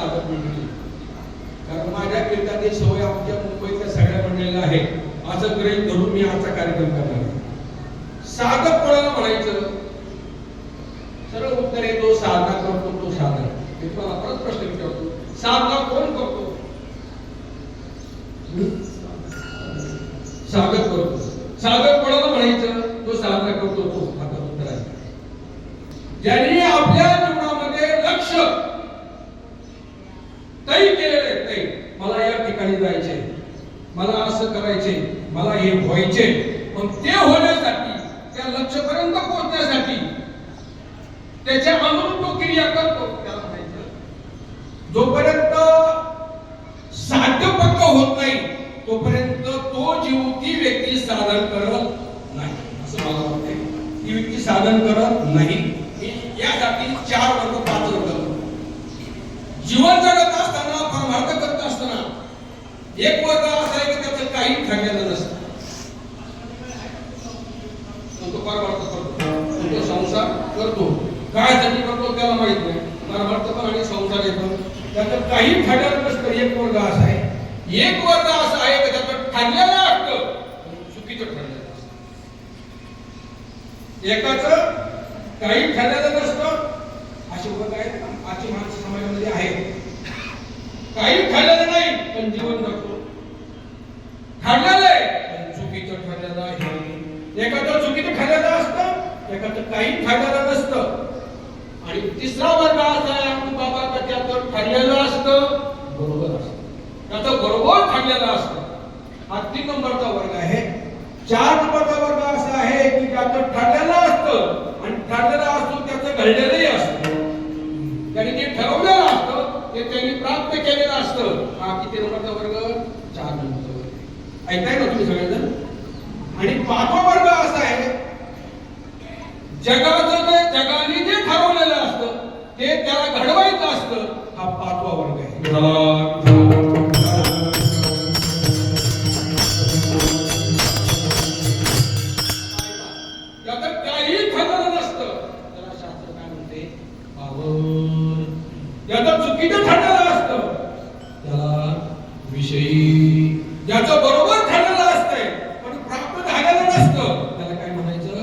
साधक मंडळी, कारण माझ्या कीर्तनाची सवय आमच्या मुंबईतल्या सगळ्या मंडळीला आहे, असं गृहीत धरून मी आजचा कार्यक्रम करणार आहे. साधक कोणाला म्हणायचं? सरळ उत्तर आहे, जो साधना करतो तो साधक. मी तुम्हाला परत प्रश्न विचारतो, साधना कोण करतो? साधक करतो. साधक कोणाला म्हणायचं? जो साधना करतो तो. आता उत्तर आहे, ज्यांनी आपल्या जीवनामध्ये लक्ष तय केलेले, तय मला या ठिकाणी जायचे, मला असं करायचे, मला हे व्हायचे, पण ते होण्यासाठी, त्या लक्ष्यापर्यंत पोहोचण्यासाठी त्याच्या अनुरूप तो क्रिया करतो, त्याला म्हणायचं. जोपर्यंत साध्य पक्क होत नाही तोपर्यंत तो जीव, ती व्यक्ती साधन करत नाही, असं मला वाटतंय. ती व्यक्ती साधन करत नाही. यासाठी 4 वर्ग 5 वर्ग जीवन जगत असताना, परमार्थ करत असताना एक वर्ग असा आहे की त्याचं काही ठरलेलं नसतं. तो परमार्थ करतो, तो संसार करतो, कायसाठी करतो त्याला माहित नाही. परमार्थ पण आणि संसार येतो, त्याचं काही ठरलेलं नसतं. एक वर्ग असा आहे, एक वर्ग असा आहे की त्याचं ठरलेलं असतं, चुकीचं ठरलेलं असतं. एकाचं काही ठरलेलं नसतं, असे वर्ग आहेत आजच्या माणसं समाजामध्ये आहेत. काही ठरलेलं नाही पण जीवन जगतो, ठरलेलं आहे पण चुकीचं ठरलेलं आहे. एखादं चुकीचं ठरलेलं असतं, एखादं काही ठरलेलं नसतं. आणि तिसरा वर्ग असा आहे आपण बाबा त्याचं ठरलेलं असतं, बरोबर असतं, त्याचं बरोबर ठरलेलं असतं. हा 3 नंबरचा वर्ग आहे. 4 नंबरचा वर्ग असा आहे की त्याचं ठरलेलं असतं आणि ठरलेलं असतो त्याचं घडलेलंही असतं. त्यांनी जे ठरवलेलं असतं ते त्यांनी प्राप्त केलेलं असतं. हा किती नंबरचा वर्ग? 4 नंबरचा वर्ग. ऐकताय ना तुम्ही सगळेजण? आणि 5वा वर्ग असा आहे, जगाने जे ठरवलेलं असतं ते त्याला घडवायचं असतं. हा 5वा वर्ग आहे. ज्याचं चुकीचं ठरलेलं असतं त्याला विषयी, ज्याचं बरोबर ठरलेलं असतंय पण प्राप्त झालेलं नसतं त्याला काय म्हणायचं?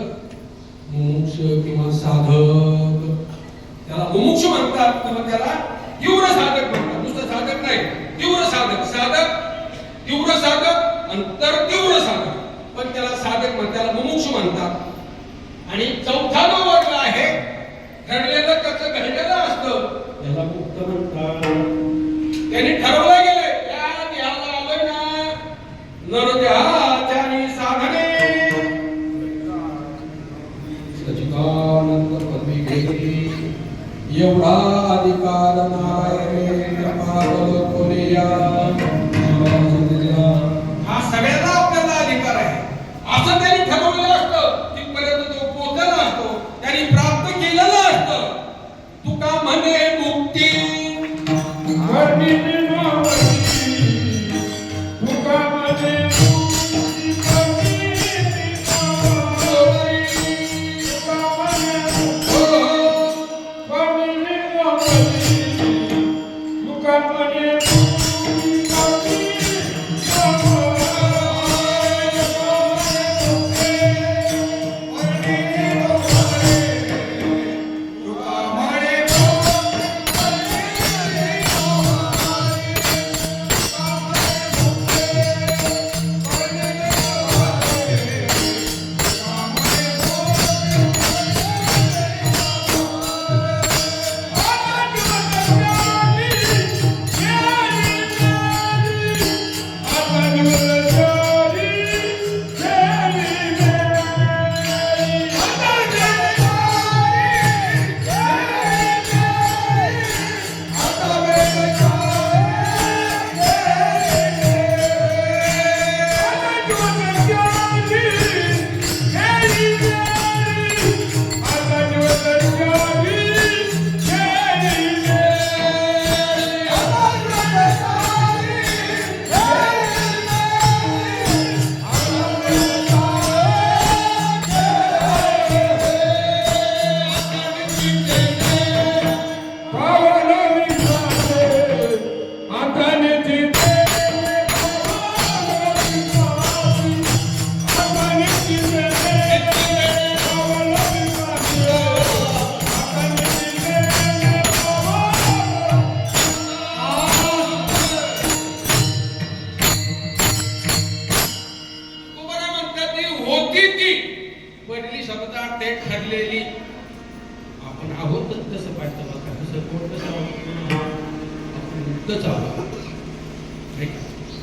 मुमुक्ष किंवा साधक. त्याला मुमुक्ष म्हणतात किंवा त्याला तीव्र साधक म्हणतात. नुसतं साधक नाही, तीव्र साधक. साधक, तीव्र साधक, अंतर तीव्र साधक, पण त्याला साधक म्हणतात, त्याला मुमुक्ष म्हणतात. आणि 4था जो वर्ग आहे, ठरलेलं त्याचं घडलेलं असतं, त्याला मुक्त म्हणतात. त्यांनी ठरवलं गेलं, या देहाला आलोय ना, नरदेहाच्या साधने सच्चिदानंद पदवी घेतली, एवढा अधिकार नारायण पावल कोलिया. हा सगळ्याला आपल्याला अधिकार आहे, असं त्यांनी ठरवलेलं असतं. तिथपर्यंत तो पोहोचलेला असतो, त्यांनी प्राप्त केलेलं असतं. तुका म्हणे मुक्ती, तुका म्हणे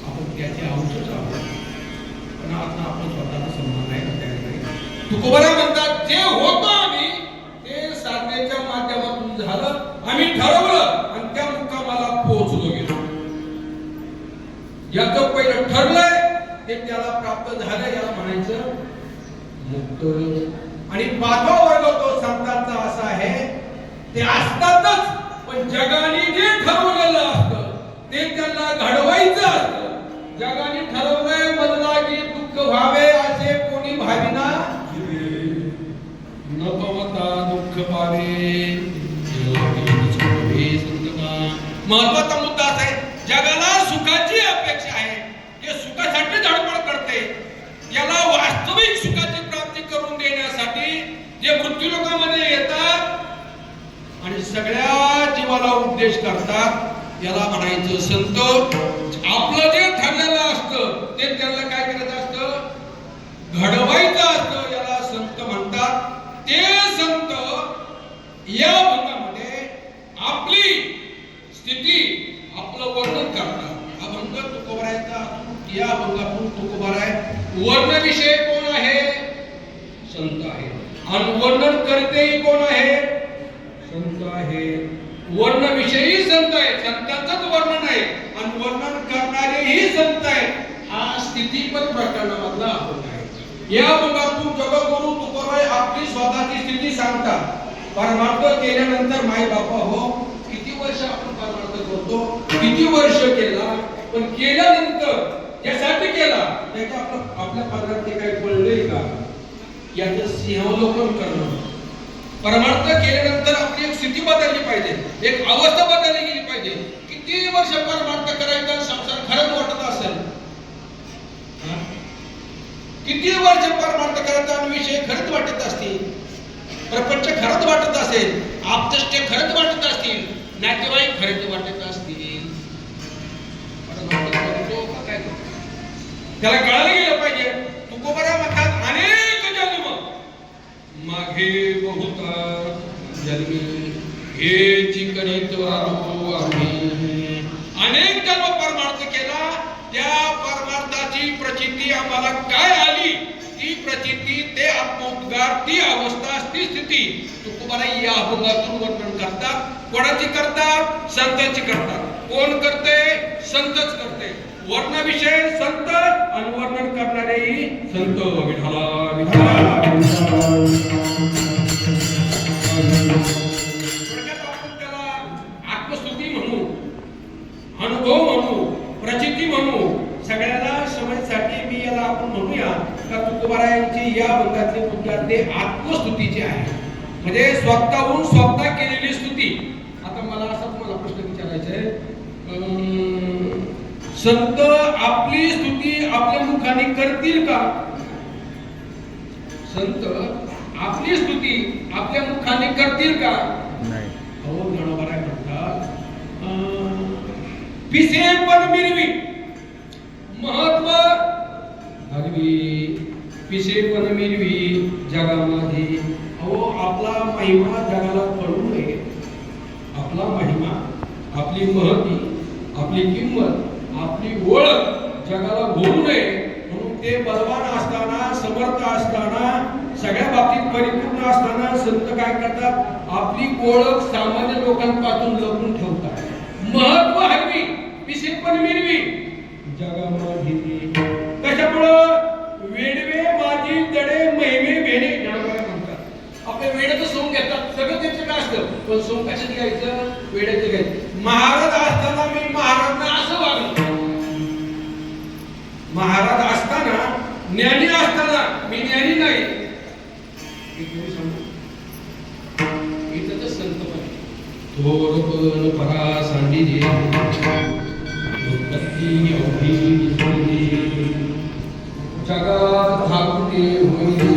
आपण त्याचे अंशच आहोत, पण आता आपण स्वतःला सन्मान नाही. तुकोबारा म्हणतात जे होतो आम्ही ते साधनेच्या माध्यमातून झालं, आम्ही ठरवलं आणि त्या मुक्कामाला पोहोचलो गेलो. याचं पहिलं ठरलंय ते त्याला प्राप्त झालं, याला म्हणायचं मुक्त. आणि पाचवा वर्ग तो संतांचा असा आहे, ते असतातच पण जगाने जे ठरवलेलं असतं ते त्यांना घडवायचं असतं. जगाने ठरवलंय मला की दुःख व्हावे असे कोणी भाविना, नकवता दुःख पावे. महत्वाचा मुद्दा असा आहे, जगाला सुखाची अपेक्षा आहे, हे सुखासाठी धडपड करते. याला वास्तविक सुखाची प्राप्ती करून देण्यासाठी जे मृत्यू लोकांमध्ये येतात आणि सगळ्या जीवाला उपदेश करतात, याला म्हणायचं संत. आपलं जे ठरलेलं असतं ते त्यांना काय करायचं असतं, घडवायचं असतं, याला संत म्हणतात. ते संत या भंगामध्ये आपली स्थिती आपलं वर्णन करतात. हा भंग तुकोबारायचा, या भंगातून तुकोबाराय वर्ण विषय कोण आहे, संत आहे. आणि वर्णन करतेही कोण आहे, संत आहे. वर्ण विषयी संत आहे, संतांचंच वर्णन आहे आणि वर्णन करणारेही संत आहे. हा स्थितीपद प्रकरणामधला आपण आहे. या भंगातून जगद्गुरु तुकोबाराय आपली स्वतःची स्थिती सांगतात. परमार्थ केल्यानंतर माय बापा हो, किती वर्ष आपण परमार्थ करतो, किती वर्ष केला, पण केल्यानंतर यासाठी केला त्याच्या आपल्या पदरात ते काही पडलंय का, याचं सिंहावलोकन करणं. परमार्थ केल्यानंतर आपली एक स्थिती बदलली पाहिजे, एक अवस्था बदलली गेली पाहिजे. किती वर्ष परमार्थ करायचा, संसार खरंच वाटत असेल, किती वर्ष परमार्थ करायचा आणि विषय खरंच वाटत असतील, प्रपंच खरंच वाटत असेल, आप्तष्टे खरंच वाटत असतील, नातेवाईक खरंच वाटत असतील, त्याला कळायला गेलं पाहिजे. तुकोबारा म्हणतात अनेक जन्म मागे बहुता जन्मी हेची करीत आलो आम्ही. अनेक जन्म परमार्थ केला, त्या परमार्थाची प्रचिती आम्हाला काय आली, ती प्रचिती, ते आत्मोद्गार, ती अवस्था, ती स्थिती तुकोबारा या अभंगातून वर्णन करतात. कोणाची करतात, संतांची करतात. कोण करते, संतच करते. वर्ण विषय संत आणि वर्णन करणारेही संत. विठ्ठला विठ्ठला आपण त्याला आत्मस्तुती म्हणू, अनुभव म्हणू, प्रचिती म्हणू. सगळ्याला समजसाठी मी याला आपण म्हणूया का तुकोबारायांची या भंगातली मुद्दा ते आत्मस्तुतीची आहे, म्हणजे स्वतःहून स्वतः केलेली स्तुती. आता मला असा तुम्हाला प्रश्न विचारायचा आहे, संत आपली स्तुती आपल्या मुखाने करतील का? संत आपली स्तुती आपल्या मुखाने करतील का? नाही. हो, ज्ञानोबा म्हणतात पिसे पण मिरवी महत्व हरवी, पिसे पण मिरवी जगामध्ये. अहो, आपला महिमा जगाला कळू नये, आपला महिमा, आपली महती, आपली किंमत, आपली ओळख जगाला घोळू नये म्हणून ते बलवान असताना, समर्थ असताना, सगळ्या बाबतीत परिपूर्ण असताना संत काय करतात, आपली ओळख सामान्य लोकांपासून लपवून ठेवतात. महत्व हरवी पिसे पण मिरवी जगामध्ये. कशामुळं? वेडवे माझी तडे महिमे भेणे म्हणतात. आपले वेड्याचं सोंग घेतात, सगळं त्यांचं काय असतं, पण सोंग कशाचं घ्यायचं, वेड्याचं घ्यायचं. महाराज असताना मी महाराजांना असं वागलो, महाराज असताना, ज्ञानी असताना मी ज्ञानी नाही. इथं तर संत पण थोर पण परा सांडी जगात धाकटे होईल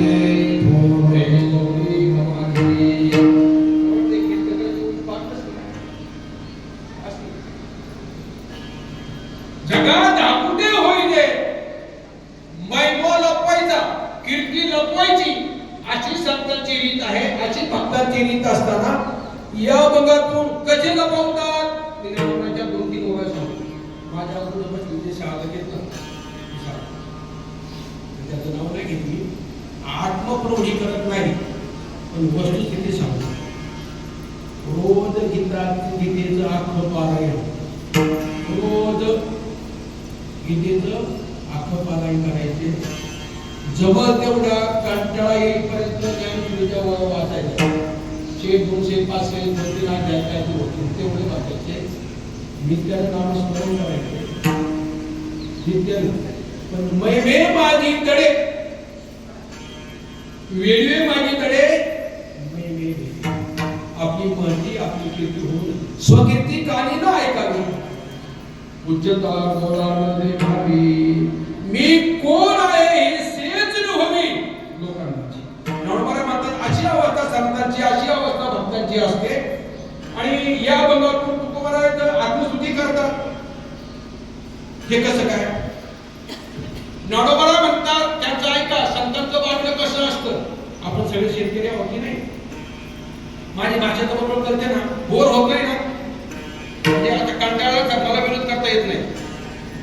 जगात धाकुटे होईल, मैमो लपवायचा, कीर्ती लपवायची, अशी संतांची रीत आहे. अशी भक्तांची रीत असताना या अभंगातून कसे लपवतात मी निवडण्याच्या 2-3 ओव्या सांगतो. माझ्या अगोदर बसलेले शहादा घेतलं त्याचं नाव नाही घेतली, आत्मप्रौढी करत नाही पण वस्तुस्थिती सांगतो. रोज गीतेचं आख्य पारायण, रोज गीतेचं आख्य पारायण करायचे. जवळ तेवढा कंटाळा येईपर्यंत ज्ञानपीठीच्या वया वाचायच्या. 200, 500, 2-3 अध्याय काय होते तेवढे वाचायचे. नित्यानं नामस्मरण करायचे नित्यानं. पण मैवे माझी तडे वेळवे माझी तडे मैवे आपली महती आपली कीर्ती होऊन स्वकीर्ती कानी ना ऐकावी. उच्चता गौरव देखावी मी कोण आहे हे सेच नव्हे लोकांची. नवनाथ म्हणतात अशी अवस्था संतांची, अशी अवस्था भक्तांची असते. आणि या अभंगातून तुकोबाराज आत्मस्तुती करतात. हे कसं काय? ज्ञानोबा म्हणतात त्यांचं ऐका, संतांचं वाटलं कसं असतं. आपण सगळे शेतकरी आहोत की नाही? माझी भाषा तर बरोबर करते ना, बोर होत नाही ना. म्हणजे आता कंटाळा मला विरोध करता येत नाही,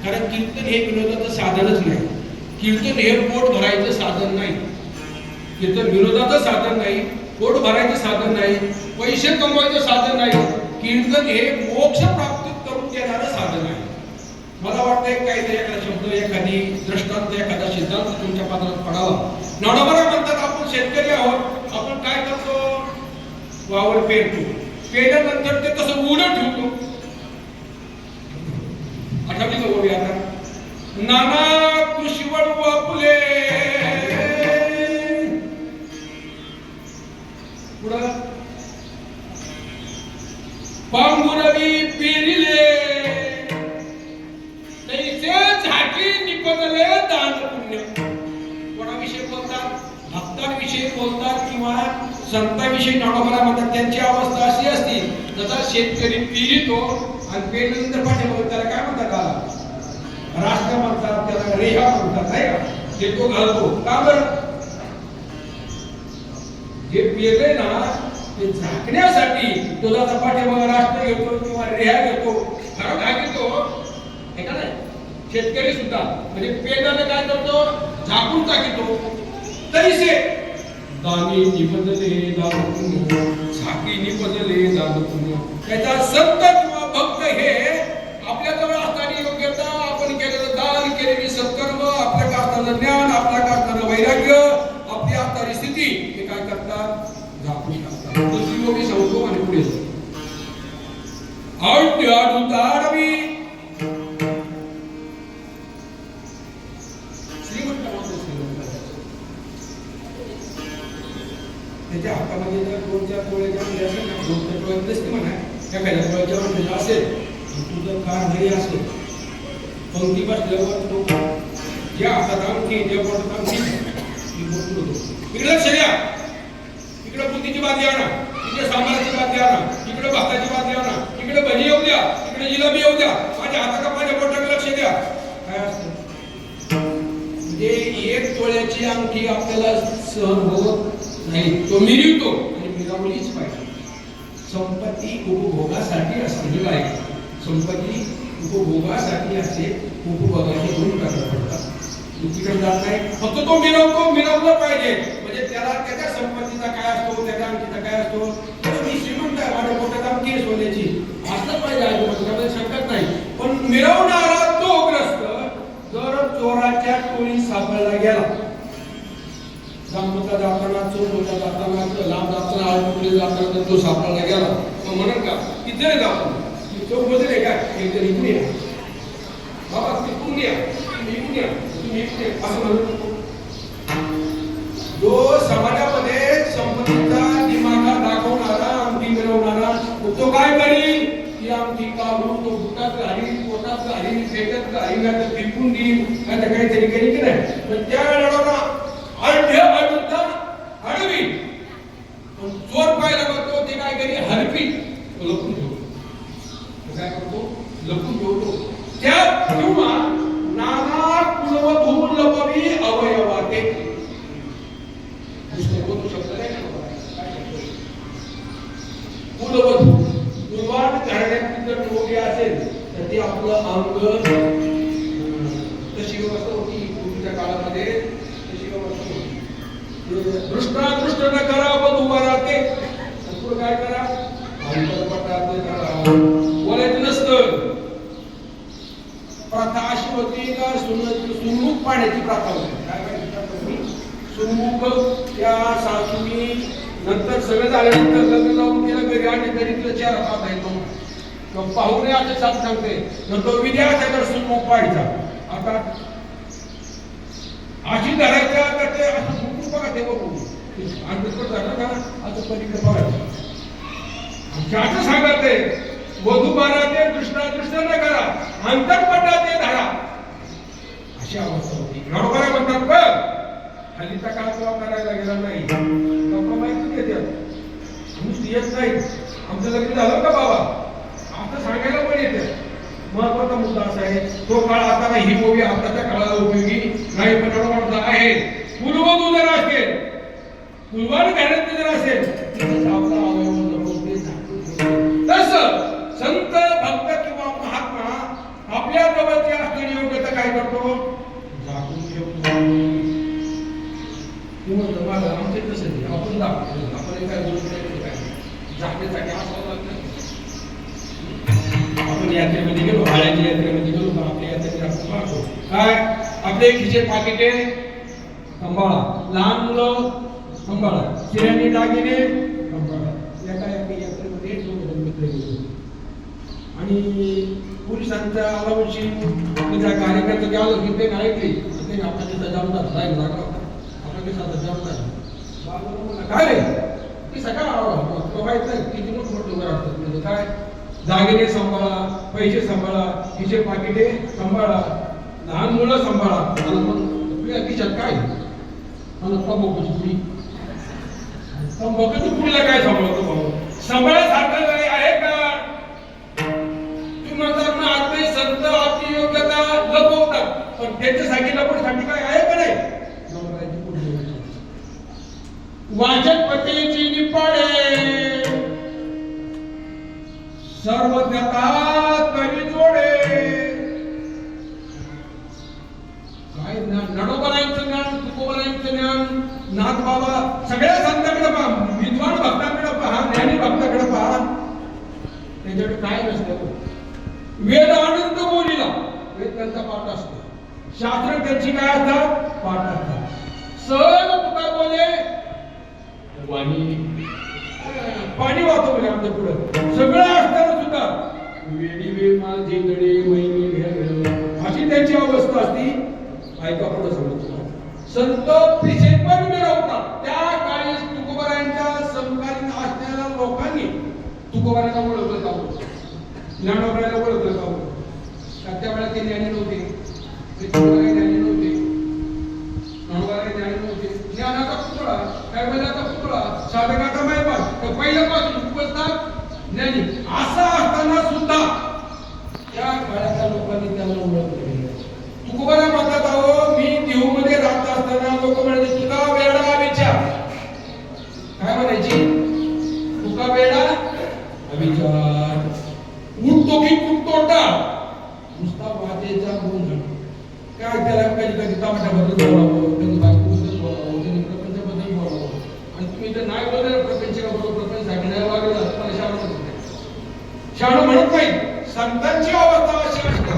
कारण कीर्तन हे विनोदाचं साधनच नाही. कीर्तन हे पोट भरायचं साधन नाही. कीर्तन विनोदाचं साधन नाही, पोट भरायचं साधन नाही, पैसे कमवायचं साधन नाही. कीर्तन हे मोक्ष प्राप्त करून देणारं साधन आहे. मला वाटतंय काहीतरी एखादा शब्द, एखादी दृष्टांत, एखादा सिद्धांत तुमच्या पात्रात पडावा. ज्ञानोबा म्हणतात आपण शेतकरी आहोत, आपण काय करतो? वावर पेरतो, पेरल्यानंतर ते कसं उडत ठेवतो. आठवली का ओवी आता? नाना कृषीवर वापले पुढं पांगुरवी पेरिले झाकी निपजले दान पुण्य. कोणाविषयी बोलतात? भक्तांविषयी बोलतात किंवा संतांविषयी. ज्ञानोबा म्हणतात त्यांची अवस्था अशी असती जसा शेतकरी पेरितो आणि पेरल्यानंतर पाठीमागे त्याला काय म्हणतात? राष्ट्र म्हणतात, त्याला रेहा म्हणतात नाही का? ते तो घालतो का बरं? जे पेरले ना ते झाकण्यासाठी तो जसा पाठीमागे राष्ट्र घेतो किंवा रेहा घेतो, फरक हा घेतो हे का नाही? शेतकरी सुद्धा म्हणजे पेरल्याने काय करतो? झाकून टाकतो. तैसे दानी निपजले दान पुण्य, झाकी निपजले दान पुण्य. त्याचा संत किंवा भक्त हे आपल्याजवळ असणारी योग्यता, आपण केलेलं दान, केलेली सत्कर्म, आपल्या असणारं ज्ञान, आपल्या असणारं वैराग्य, आपली असणारी स्थिती हे काय करतात? झाकून टाकतात. दुसरी गोष्ट सांगतो आणि पुढे आडवी त्याच्या हातामध्ये जर 2-4 टोळ्याच्या म्हणजे असेल ना, 2-4 टोळ्यात नसते म्हणा, एखाद्या टोळ्याच्या म्हणजे असेल तुझं कार घरी असेल, पंक्ती बसल्यावर तो ज्या हातात अंगठी, ज्या बोटात अंगठी इकडे लक्ष द्या. इकडे बुद्धीची बाजी आणा, इकडे सांबाराची बाजी आणा, इकडे भाताची बाजी आणा, इकडे भजी येऊ द्या, इकडे जिलेबी येऊ द्या, माझ्या हाताला माझ्या बोटाकडे लक्ष द्या. काय असतं? म्हणजे 1 तोळ्याची अंगठी आपल्याला सहन होत नाही, तो मिळतो आणि मिळवलीच पाहिजे. संपत्ती उपभोगासाठी असलेली आहे. संपत्ती उपभोगासाठी असे उपभोगाचे गुण करायला पडतात. दुसरीकडे जात नाही, फक्त तो मिळवलं पाहिजे. म्हणजे त्याला त्याच्या संपत्तीचा काय असतो, त्याच्या अंगठीचा काय असतो, मी श्रीमंत आहे, माझ्या पोटात अंगठी आहे सोन्याची, असलंच पाहिजे, त्यामध्ये शंकाच नाही. पण मिळवणारा तो ग्रस्त जर चोराच्या टोळीत सापडला गेला, जामोता जाताना, चोरला जाताना, लांब जाताना, आळपुकडे जाताना तो सापडला गेला, मग म्हणत का इथे जातो चौक मध्ये का एक जण इकडे या बाबा, तिकडून या, तुम्ही इकडून या, तुम्ही इकडे असं म्हणतो. जो समाजामध्ये संपत्तीचा दिमागा दाखवणारा, अंगठी मिळवणारा, तो काय करील? ती अंगठी काढून तो बुटात घालील, पोटात घालील, पेटत घालील, नाही तर फिरकून देईल, नाही तर काहीतरी करील की नाही. पण त्या वेळेला हळवी चोर पाहिला करतो, ते काय करी हरपी लपून ठेवतो. काय करतो? लपून ठेवतो. त्यात किंवा नाना कुलवधू लपवी अवयवाते दुसरं बोलू शकत नाही. कुलवधू पाण्यात जर डोली असेल तर ते आपलं अंग तशी व्यवस्था होती पूर्वीच्या काळामध्ये, तशी व्यवस्था होती. दृष्ट न करा पण उभा राहते. पुढे काय करा, बोलायचं नसतं. प्रथा अशी होती का सुनमुख पाण्याची प्रथा होती. काय काय सुनमुख त्या सासूनी नंतर सगळं झाल्यानंतर लग्न लावून तिला घरी आणि घरी तिला चेहरा पाहता येतो. पाहुणे आता साथ सांगते नंतर विद्या त्याकडे सुनमुख पाहायचा. आता अशी धरायच्या तर ते असं बघा ते बघू आणि झालं का असं पलीकडे बघायचं. ज्याचं सांगत ते वधूबारा ते दृष्ट न करा, अंतरपटा ते धरा, अशी अवस्था होती. घडोबारा म्हणतात बघ हल्लीचा काळ किंवा करायला गेला नाही. बाबा माहिती देतात नुसती येत नाही. आमचं लग्न झालं का बाबा आता सांगायला पण येते. महत्वाचा मुद्दा असा आहे तो काळ आता नाही. ही मूवी आताच्या काळाला उपयोगी नाही. पण एवढा म्हणता आहे कुलवधू जर असेल, कुलवान घराण्यात जर असेल आपला अवयव तसं संत भक्त किंवा महात्मा आपल्या जवळची असलेली योग्यता काय करतो, झाकून ठेवतो. तुम्हाला आमचे तसं आपण दाखवतो. आपण काय बोलतो काय झाकण्यासाठी असावं लागतं. आपण यात्रेमध्ये गेलो, भाड्याच्या यात्रेमध्ये गेलो तर आपल्या यात्रेमध्ये आपण पाहतो काय आपले खिचे पाकिटे सांभाळा, लहान मुलं सांभाळा, शिऱ्याने दागिने सांभाळा. एका यात्रेमध्ये मित्र गेलो आणि पोलिसांच्या आलावशी त्या कार्यकर्ते गेलो की ते ऐकले ते आपल्या तिथं जमतात साहेब लागला होता. आपल्या दिवसाचा जमतात काय रे ती सकाळ आवडतो माहित नाही किती मोठं उभं राहतात. म्हणजे काय दागिने सांभाळा, पैसे सांभाळा, खिचे पाकिटे सांभाळा, लहान मुलं सांभाळा. मला मग तुझ्या खिशात काय मला तंबाखूची पुडी, तंबाखूची पुडीला काय सांभाळतो भाऊ सांभाळासारखं काही आहे का? तुम्ही म्हणतात ना आपले संत आपली योग्यता लपवतात पण त्यांच्यासाठी लपवण्यासाठी काय आहे का नाही? वाचक पतीची निपाडे सर्व ज्ञाता करी जोडे. काय नडोबरांचं ज्ञान, तुकोबरांचं ज्ञान, नाथ बाबा सगळ्या संतांकडे पहा, विद्वान भक्तांकडे पहा, ज्ञानी भक्तांकडे पहा, त्यांच्याकडे काय नसतं. वेद अनंत बोलीला वेद त्यांचा पाठ असतो, शास्त्र त्यांची काय असतात पाठ असतात. सहज तुका बोले वाणी पाणी वाहतो म्हणजे आमच्या पुढं सगळं असताना सुद्धा वेडी वेळ माझे गडे महिने घ्या अशी त्यांची अवस्था असती. ऐका पुढे सांगतो संत पिछे पण मिळवतात. त्या काळी तुकोबारांच्या समकालीन असणाऱ्या लोकांनी तुकोबारांना ओळखलं का होतं, ज्ञानोबारांना ओळखलं का होतं. त्यावेळेला ते ज्ञानी नव्हते, ते तुकोबारा ज्ञानी नव्हते, ज्ञानोबारा ज्ञानी नव्हते. ज्ञानाचा पुतळा काय वेळाचा पुतळा साधकाचा मैपाल पहिल्यापासून उपस्थित ज्ञानी असं असताना सुद्धा त्या काळाच्या लोकांनी त्याला ओळखलं. तुकोबारा म्हणतात अहो मी देहूमध्ये राहत असताना लोक म्हणायचे तुका वेडा विचार. काय म्हणायची तुका वेडा विचार, उठतो की कुठतो टाळ, नुसता वाटेचा गुण. काय त्याला कधी कधी टमाट्याबद्दल बोलावं, कधी बायकोबद्दल बोलावं, कधी प्रपंचाबद्दल बोलावं. आणि तुम्ही जर नाही बोलले प्रपंचाबरोबर प्रपंचासाठी नाही वागलं तुम्हाला शाळा म्हणत नाही. शाळा म्हणत नाही. संतांची अवस्था अशी असते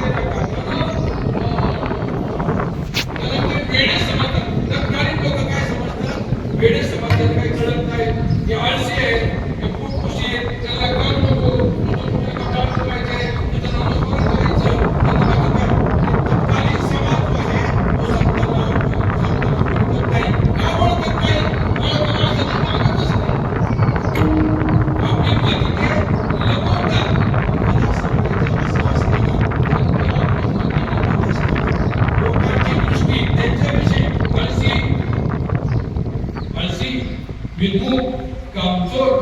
वेडे समजतात. तत्कालीन लोक काय समजतात वेडे समजतात. काही कळत नाही हे आळशी आहे, हे खूप खुशी आहे, त्याला काम नको, विद्मुख कामचोर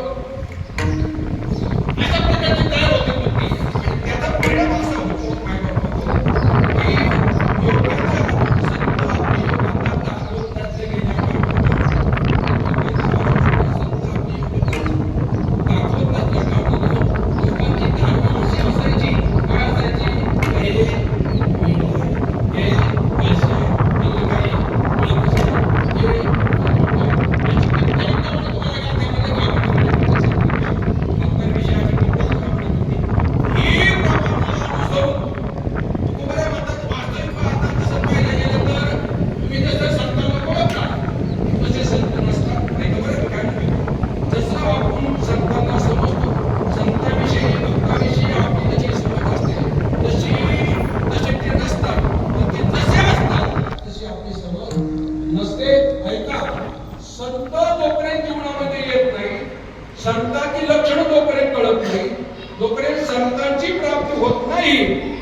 संतांची प्राप्ती होत नाही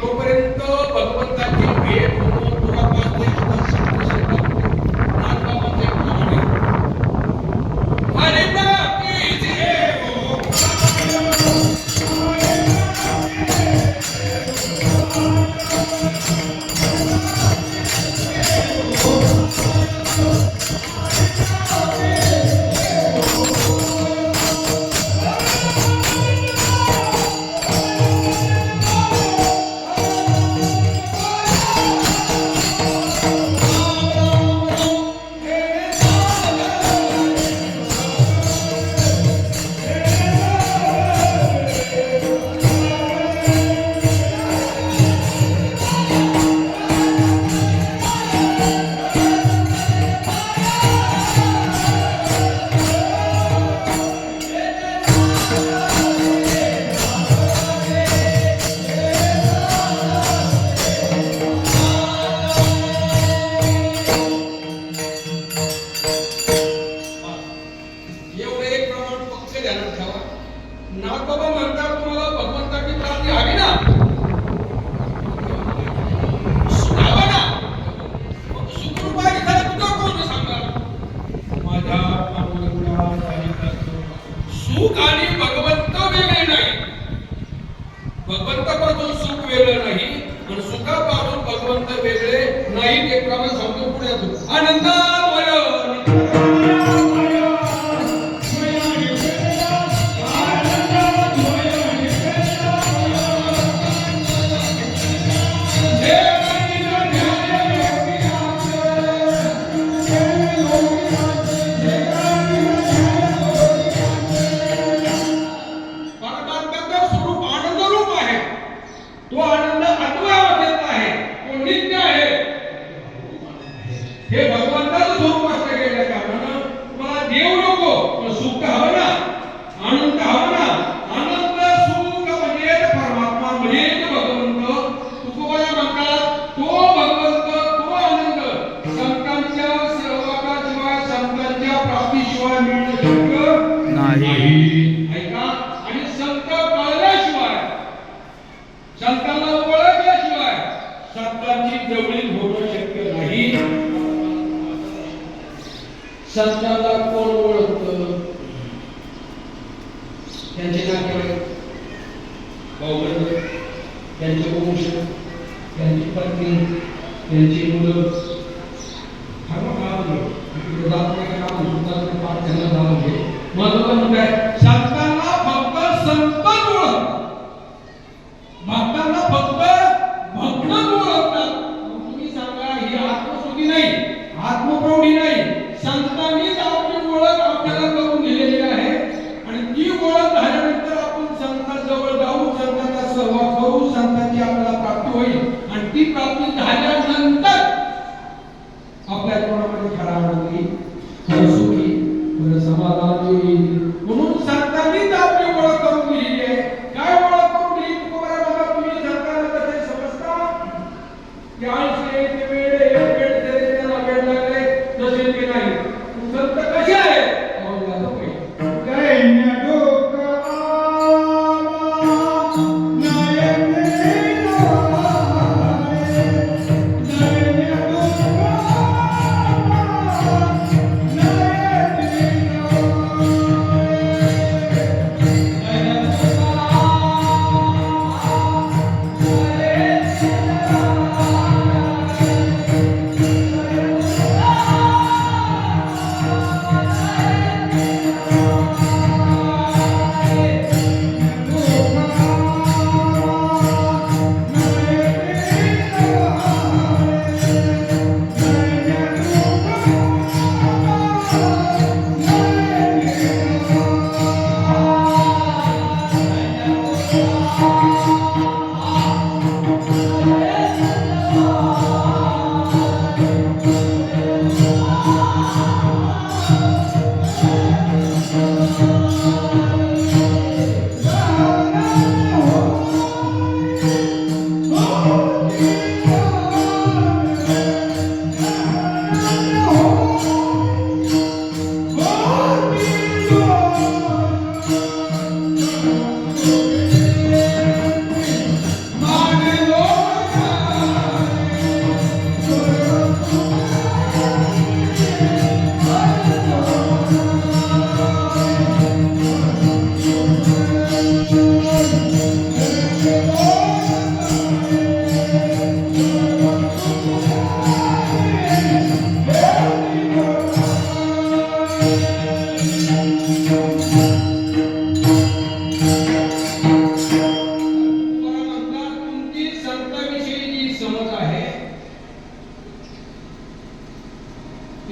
तोपर्यंत भगवंताची भेट होणं दुरापास्त आहे. आता शास्त्र नाथबाबांचे प्रमाण आहे. हरिप्राप्ती जे हो एवढं एक प्रमाण फक्त ध्यानात ठेवा. नाथबाबा म्हणतात तुम्हाला भगवंताची प्राप्ती हवी ना, सुखावा ना. मग सुखरूपाने खरं तुझं कोण सांगा. माझ्या सुख आणि भगवंत वेगळे नाही. भगवंतापासून सुख वेगळं नाही आणि सुखापासून भगवंत वेगळे नाही. ते प्रमाण सांगतो पुढे येतो. आनंदामय तो आनंद अद्वैत आहे. तो नित्य आहे. हे भगवंताचं स्वरूप असलं गेल्या कारणानं तुम्हाला देव नको पण सुख हवं ना, आनंद हवं ना. आनंद सुख म्हणजे परमात्मा म्हणजे भगवंत. तुकोबा म्हणतात तो भगवंत तो आनंद संतांच्या सहवागाशिवाय संतांच्या प्राप्तीशिवाय मिळणं शक्य नाही. ऐका. आणि संत कळल्याशिवाय संतांना ओळखल्याशिवाय संतांची जवळीक होणं शक्य नाही. संतांना कोण ओळखतं? त्यांचे नातेवाईक, भाऊ-बंधू, त्यांचे वंश, त्यांची पत्नी, त्यांची मुलं. महत्वाचं काय संतांना फक्त संतच ओळखतात. भक्तांना फक्त भक्तच ओळखतात. तुम्ही सांगा ही आत्मस्तुती नाही, आत्मप्रौढी नाही. संतांनीच आपली ओळख आपल्याला करून दिलेली आहे आणि ती ओळख झाल्यानंतर आपण संतांजवळ जाऊ, संतांचा सहवास करू, संतांची आपल्याला प्राप्ती होईल आणि ती प्राप्ती झाल्यानंतर आपल्या जीवनामध्ये खरा आनंद येईल, खरं सुखी, खरं समाधान येईल. म्हणून संतांनीच आपली ओळख करून दिलेली आहे. काय ओळख करून दिली? तुम्ही संतांना कसे समजता? त्यावेळेस ते वेळ एक वेळ तरी त्याला वेळ लागले तसे ते नाही. संत कसे आहे?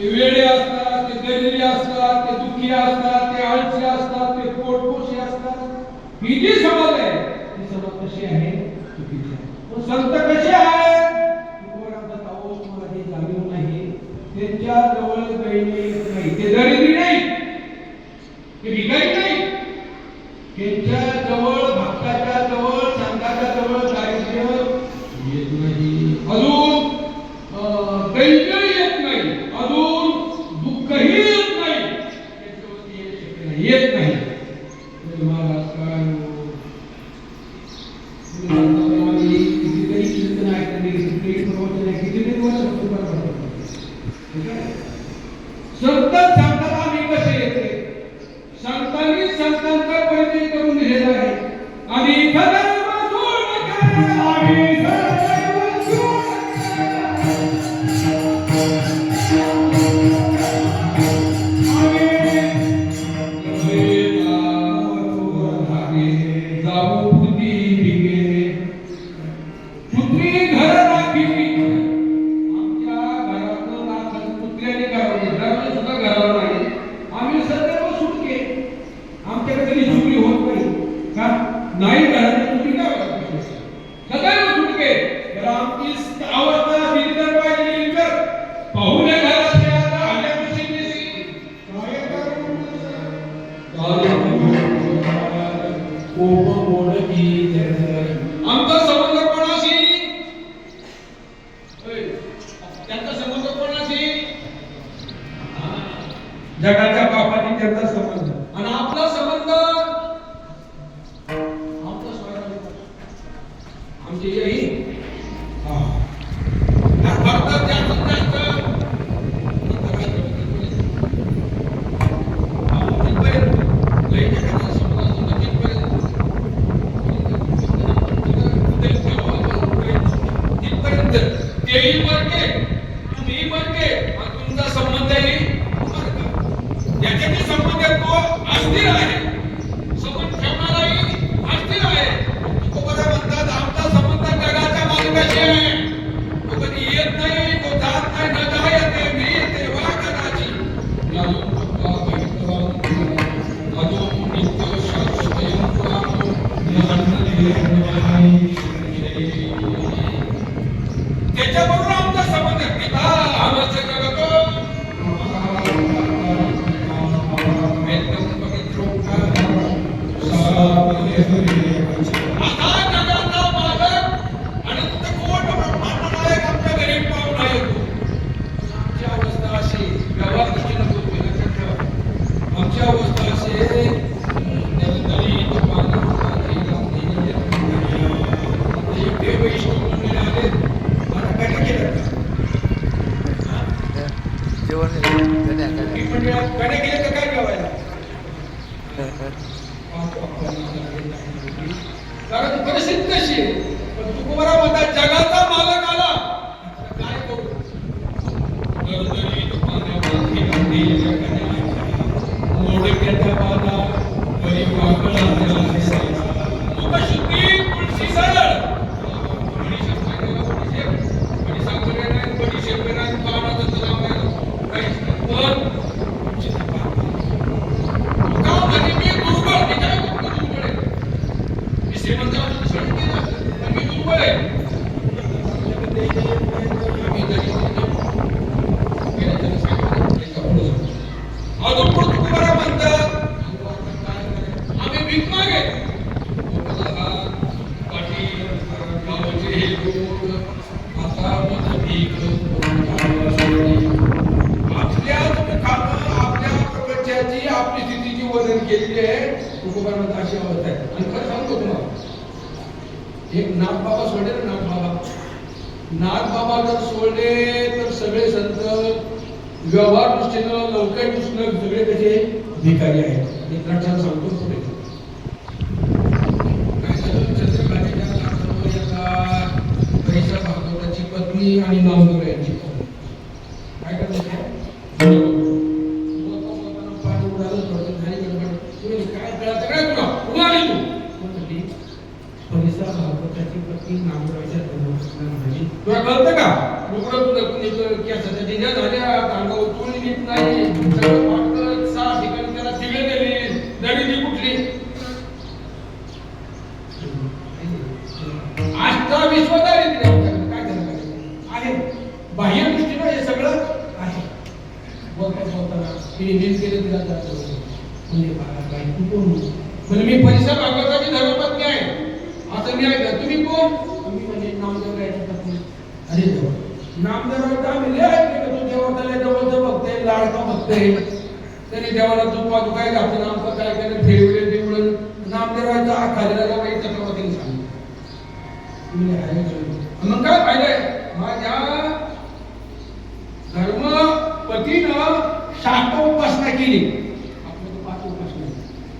ते वेडे असतात, ते दरिद्री असतात, ते दुःखी असतात, ते आळशी असतात, ते पोटपोशी असतात. ही जी समाज आहे ती समाज कशी आहे? चुकीची आहे. पण संत कसे आहेत? तुकोबारांचा ताओ तुम्हाला हे जाणीव नाही. त्यांच्या जवळ दैन्य येत नाही, ते दरिद्री नाही, ते भिकारी नाही. त्यांच्या जवळ भक्ताच्या जवळ संताच्या जवळ दारिद्र्य येत नाही, अजून दैन्य येत नाही, अजून दुःखही येत नाही. त्याच्यावरती येणं शक्य नाही, येत नाही. महाराज काय कितीतरी कीर्तन ऐकले, कितीतरी प्रवचन आहे, कितीतरी वर्ष संत सांगतात आम्ही कसे येते. संतांनी संतांचा परिचय करून दिलेला आहे. आम्ही सदैव सोडके, आम्ही सदैव सोडके, जाऊ बुद्धी भिगे पुत्री घर राखी. आमच्या घरातलं राखण पुत्र्याने करावं, घराला सुद्धा घराला नाही. आम्ही सदैव सुटके, आमच्याकडे कधी चुरी होत नाही का? नाही घरात चुरी का होत? सदैव सुटके. तर आमची अवस्था दिली तर पाहिजे तर पाहुणे घराच्या आल्यापाशी दिसी काय करू कोप मोडकी. आमचा संबंध कोणाशी? त्यांचा संबंध कोणाशी? जगाच्या बापाची त्यांचा संबंध. आणि आपला संबंध आमचा स्वराज्य, आमची आई भारतात जास्तीत जास्त तेही मरके, तुम्ही मरके, आणि तुमचा संबंध आहे याच्याशी संबंध तो अस्थिर आहे, संबंध ठेवणाराही अस्थिर आहे. तुकोबारा म्हणतात आमचा संबंध जगाच्या मालकाशी आहे. तो कधी येत नाही, तो जात नाही, न जा येते, मी येते वा कदाची. त्याच्याबरोबर आमचा संबंध पिता आमचे जगत आता जगाचा मालक अनंत कोट ब्रह्मांड नायक आमच्या घरी पाहुणा येतो. आमची अवस्था अशी व्यवहार दृष्टीने लक्षात ठेवा. आमची अवस्था अशी कडे गेले तर काय जेवायला? कारण परिस्थिती कशी आहे. पण तुकोबारा म्हणतात जगाचा मालक आला काय करू? मोडक्याच्या बाधा बरी वाकडा मुखशुद्धी तुळशी सरळ आपली स्थितीची वर्णन केलेली आहे. तुकोबारांची अशी अवस्था आहे. आणि खरं सांगतो तुम्हाला, एक नागबाबा सोडले ना, नागबाबा जर सोडले तर सगळे संत व्यवहार दृष्टीनं लवकर दृष्टीनं सगळे त्याचे भिकारी आहेत. एक लक्षात सांगतो पुढे पैसा भागवताची पत्नी आणि नामदेव यांची काय करतात पाणी उडालं थोडं झाली गडबड. काय कळत काय तुला उडाली तू पैसा भागवत वर्षाची पत्नी नामदेवाच्या दरबारात म्हणाली, तुला कळतं का लुकडं तुझं केसाच्या जिन्या झाल्या अंगावर चोळी नीट नाही सगळं वाटतं 6 ठिकाणी त्याला तिळे गेली दडी ती कुठली आष्टा विश्वदारी दिली आमच्याकडे काय झालं पाहिजे आहे बाह्य दृष्टीनं हे सगळं आहे बोलताना तिने नीट केलं तिला जायचं म्हणजे बाई तू कोण म्हणजे मी परिसर भागवताची धर्मपत्नी आहे असं मी ऐकलं तुम्ही कोण तुम्ही म्हणजे नामदेव रायाची पत्नी अरे देवा नामदेव राय मी लय ऐकलं तू देवाला जवळचं बघते लाडका बघते त्याने देवाला तू पाहतो काय घातलं नामचं काय केलं फेरविले देवळून नामदेवाचा खालीला जाऊ काही चक्रवर्तीने सांगितलं मग काय पाहिलंय माझ्या धर्मपतीनं शाक्तोपासना केली आपलं पाच उपासना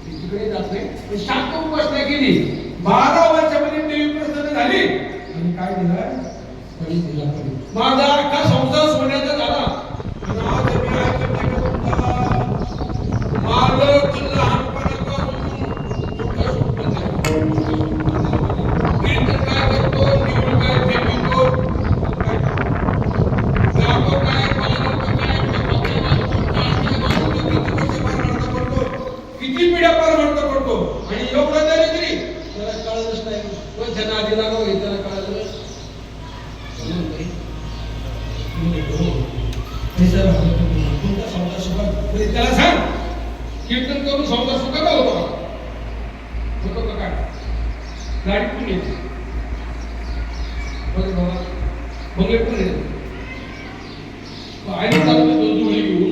तिकडे जात नाही शाक्तोपासना केली 12 वर्षामध्ये देवी प्रसन्न झाली आणि काय दिलं बळी दिला माझा अख्खा संसार सोन्याचा झाला आणि आज मी ऐकत मालक लहानपणापासून किती पिढ्या पार म्हणतो करतो आणि एवढं तरी त्याला कळलंच नाही पण त्यांना आधी लागव हे त्याला कळलं त्याला सांग कीर्तन करून संसार सुखाचा होतो होतो का काय गाडी पण येते बघ बाबा बंगले पण येते आईने चालतो दोन जुळी घेऊन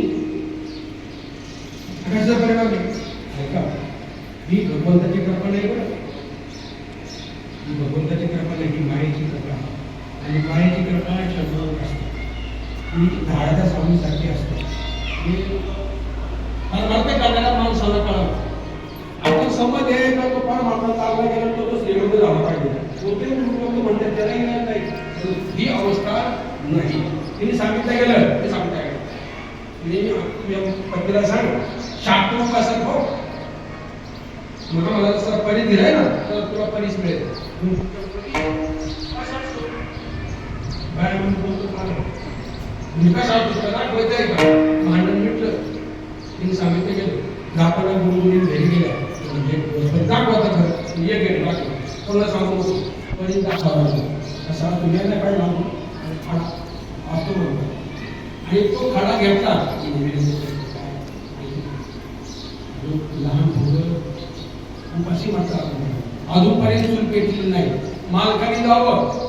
कशाचा परिणाम ऐका ही भगवंताची कृपा नाही बरं ही भगवंताची कृपा नाही ही मायेची कृपा आणि मायेची कृपा शब्दावर असते ही झाडाच्या स्वामीसारखी असते प्रत्येक गाण्याला माणसाला कळावं आपण समज आहे का तो फार माणसा चालला गेला तो श्रीमंत झाला पाहिजे कोणते लोक म्हणतात त्याला येणार नाही ही अवस्था नाही तिने सांगितलं गेलं ते सांगता गेलं पत्नीला सांग शाक्तोप असं हो मग मला जसं परी दिलाय ना तर तुला परीच मिळेल बाय म्हणून विकास दाखवायचं आहे का भांडण मिटलं तिने सांगितलं गेलं दाखवायला गुरुजी घरी गेल्या दाखवायचं खरं ये गेलं दाखव कोणाला सांगू नको परी दाखवायला असा तुम्हाला काय लागू असतो म्हणतो आणि तो खडा घेतला लहान मुलं उपाशी मात्र अजूनपर्यंत चूल पेटलेली नाही मालकाने जावं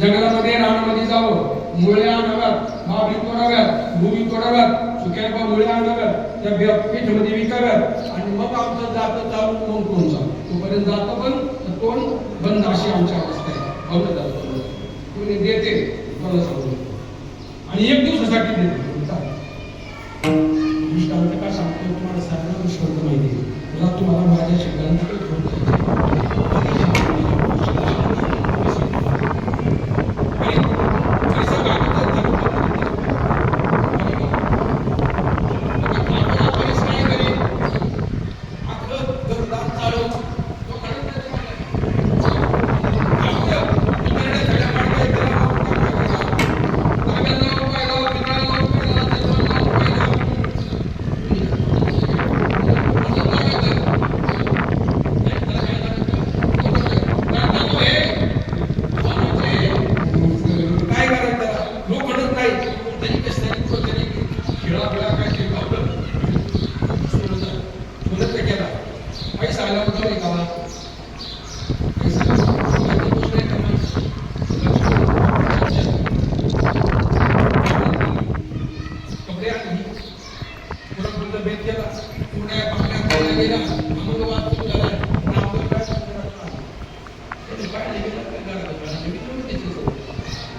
जंगलामध्ये रानामध्ये जावं मुळे आणाव्यात बाबी तोडाव्यात भूमी तोडाव्यात सुक्या मुळे आणाव्यात त्या पेठमध्ये विकाव्यात आणि मग आमचं जातं चालू मग कोण चालू तोपर्यंत जातं बंद तोंड बंद अशी आमची अवस्था आहे बंद जातं तुम्ही देते कोणाला सांगू आणि 1 दिवसासाठी देते दृष्टांत का सांगतो तुम्हाला सर्व दृष्टांत माहिती आहे तुला तुम्हाला माझ्या शब्दांत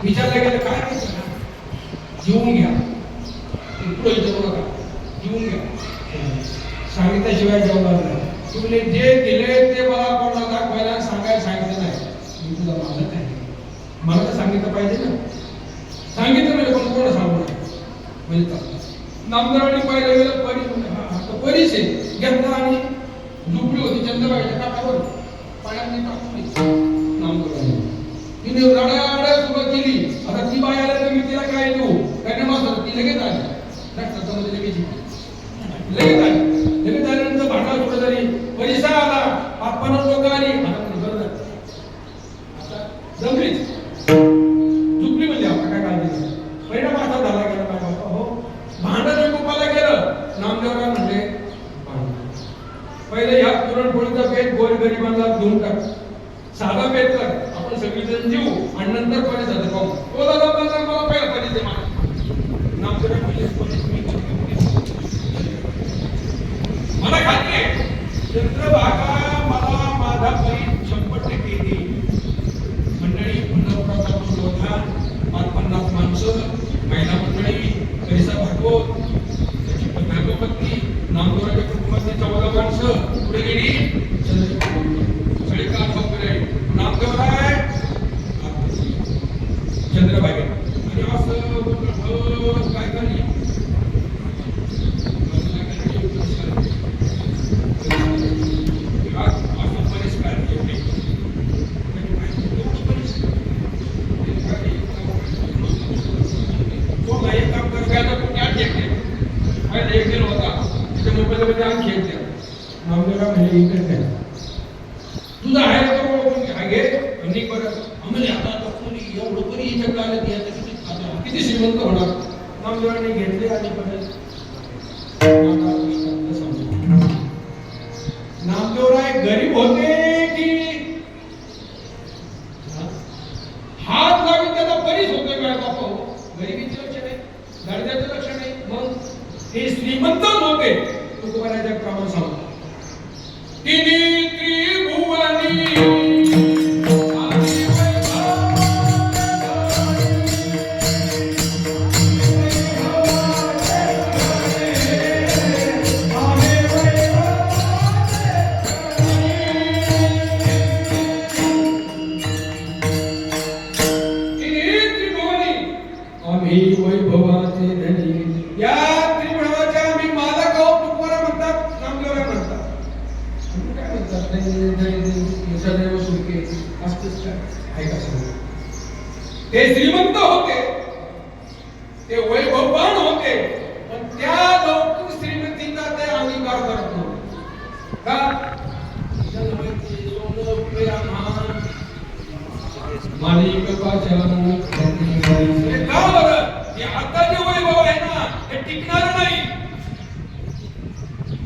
विचारलं गेलं काय जीवन घ्या पुढे विचारू नका जीवन घ्या सांगितल्याशिवाय जेवणार नाही तुम्ही जे दिले ते मला कोणाला दाखवायला सांगायला सांगितलं नाही मी तुला मानत आहे मला तर सांगितलं पाहिजे ना सांगितलं म्हणजे पण कोण सांगू म्हणजे नामदारांनी पाहिलं गेलं परी परीच आहे घेतला आणि झोपली होती चंद्रबाईच्या काठावर पाण्यात टाकून नामदारांनी तिने रडारड सुरुवात केली. आता ती बाई आल्या तर मी तिला काय देऊ काय नाही मात्र ती लगेच आली. रक्तामध्ये लगेच येते. लगेच आली. लगेच आल्यानंतर भांडा सुरू झाली. पैसा आला. 5-50 लोक आली. आता म्हणजे बरं झालं. आता जमलीच. चुकली म्हणजे आता काय काळजी. परिणाम असा झाला गेला काय बाबा हो भांडण विकोपाला गेलं. नामदेवराव म्हणले पहिले ह्या पुरणपोळीचा पेट गोर गरिबांना देऊन टाक. साधा पेट कर आपण सगळीजण जीव आणि नंतर पाणी जातं पाहू. तो दादा मला पहिला पाणी दे मला. नामदेवराव म्हणले मला खात्री आहे चंद्रभागा मला माझा परी 100% देईल. मंडळी पंढरपुराचा होता 50 माणसं महिला मंडळी पैसा भागवत त्याची धर्मपत्नी नामदेवराच्या कुटुंबातली 14 माणसं पुढे गेली. सगळे काम वगैरे नामदेवराय चंद्रभागे आणि असं काय करली असं बरेच काय एक काम कर एक दिन होता त्याच्या मोबाईलमध्ये आणखी एक द्या. नामदेवराव म्हणजे इकडे तुझा आहे तो ओळखून घ्या घे आणि परत आम्हाला आता कोणी एवढं कधी याच्याकडे आलं याचं किती श्रीमंत होणार. नामदेवरावांनी घेतले आणि परत नामदेवराय गरीब होते की हात लावून त्याचा परीस होते काय बापा. गरिबीचे लक्षण आहे दर्जाचं लक्षण आहे. मग हे श्रीमंतच होते. तुकोबाराच्या प्रमाण सांगतो तिन्ही त्रिभुवनी आम्ही वैभवाचे धनी. या त्रिभुवनाच्या आम्ही मालक आहोत. तुकोबारा म्हणतात नामदेवराव म्हणतात. काय म्हणतात सदैव सुखे असतेच काय आहे का सांग. ते श्रीमंत होते ते वैभववान होते पण त्या लौकिक श्रीमंतीचा ते अंगीकार करत नव्हते. का मालिक पाचन का बरं हे आता जे वैभव आहे ना हे टिकणार नाही.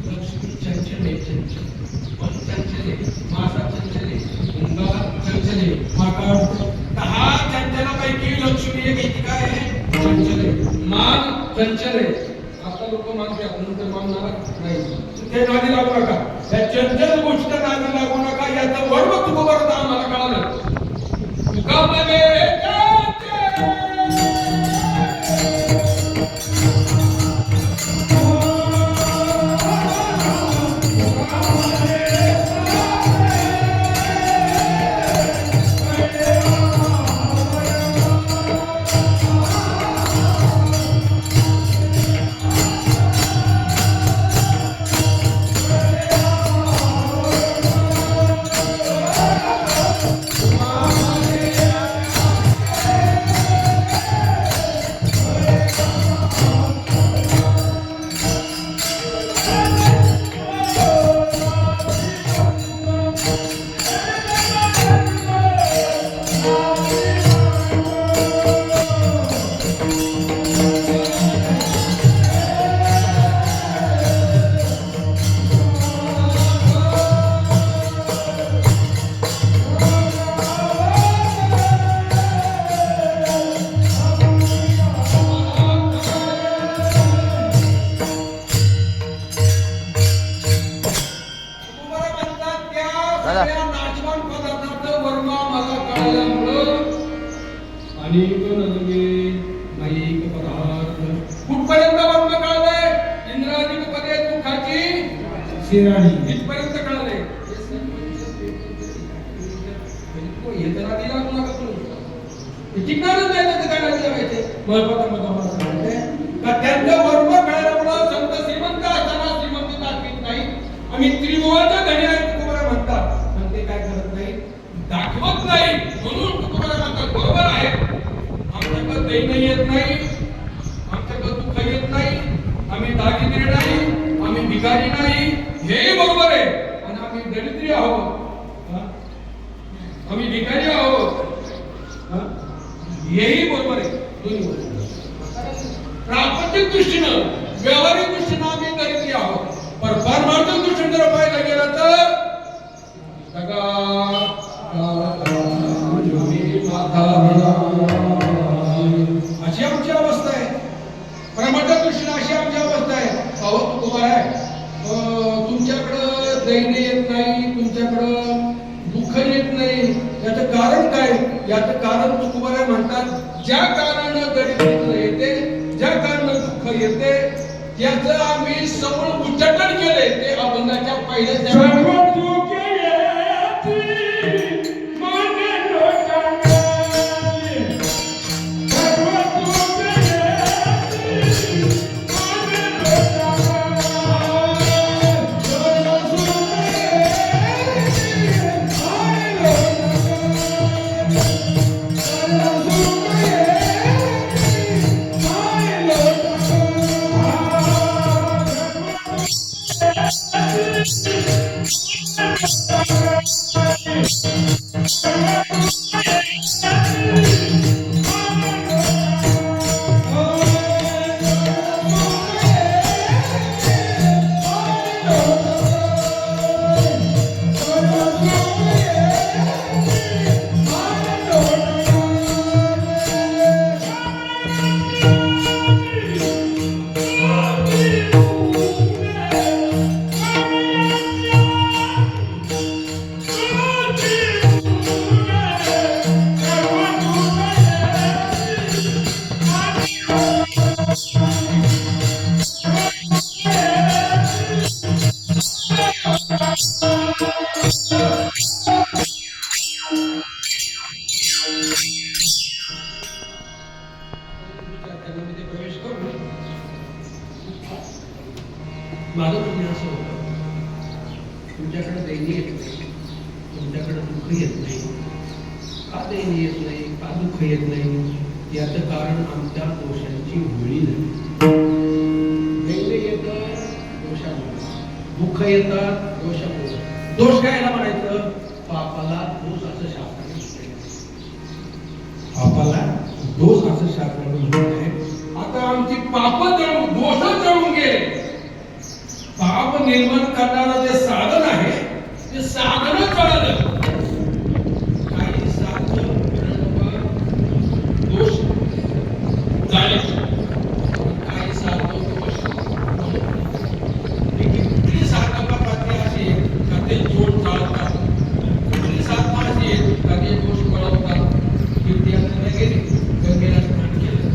लक्ष्मी चंचले चंचले मासा चंचले मुंगा चंचले माका 10 चंचलापैकी लक्ष्मी एक येते काय आहे चंचले. मान चंचले आता लोक मानतात नंतर मानणार नाही. ते नादी लागू नका. या चंचल गोष्ट नादी लागू नका. याचं वर्म तुकोबारात आम्हाला कळालं. तुका मध्ये अनेक नदगे माईक पदार्थ कुठपर्यंत वर्ण कळलंय. इंद्रादिक पदे दुःखाची शिराणी इथपर्यंत कळलंय. हे तर आधी लागू नका तुम्ही टिकणारच नाही तर काय लावायचे. महत्वाचा मुद्दा सांगते का त्यांचं वर्म कळल्यामुळं संत श्रीमंत असताना श्रीमंत दाखवित नाही. आम्ही त्रिभुवनाच्या धनी आहेत तुकोबारा म्हणतात पण ते काय करत नाही दाखवत नाही. म्हणून तुकोबारा म्हणतात दैन्य येत नाही, आमच्याकडे दुःख येत नाही, आम्ही दारिद्र्य नाही, आम्ही भिकारी नाही, हेही बरोबर आहे. आणि आम्ही दरिद्री आहोत, आम्ही भिकारी आहोत, हेही बरोबर आहे. दोन्ही प्रापंचिक दृष्टीनं, व्यावहारिक दृष्टीनं आम्ही दरिद्री आहोत, पण परमार्थिक दृष्टीने जर पाहायला गेलं तर अशी आमची अवस्था आहे. परमार्थिक दृष्टीने अशी आमची अवस्था आहे. अहो तुकोबार आहे, तुमच्याकडं दैन्य येत नाही, तुमच्याकडं दुःख येत नाही, याचं कारण काय? याचं कारण तुकोबार म्हणतात, ज्या कारणानं दरिद्र येते, ज्या कारणानं दुःख येते, त्याचं आम्ही समूळ उच्चाटन केले. ते अभंगाच्या पहिल्या माझं म्हणणं असं होतं, तुमच्याकडे दैन्य येत नाही, तुमच्याकडे दुःख येत नाही. का दैन्य येत नाही, का दुःख येत नाही? याचं कारण आमच्या दोषांची होळी नाही. दैन्य येतं दोषामुळे, दुःख येतात दोषामुळे. दोष काय याला म्हणायचं? पापाला दोष असं शास्त्राने म्हटलंय. पापाला दोष असं शास्त्राने म्हटलंय. आता आमची पाप जळून, दोष जळून गेले. पाप निर्माण करणारं जे साधन आहे, ते साधनच जळालं. काही साधन दोष झाले, काही साधन दोष. किती साधना पात्री अशी का ते जोड चालतात, किती साधना अशी का ते दोष पळवतात. किती आपल्याला गेले, गंगेला स्नान केलं,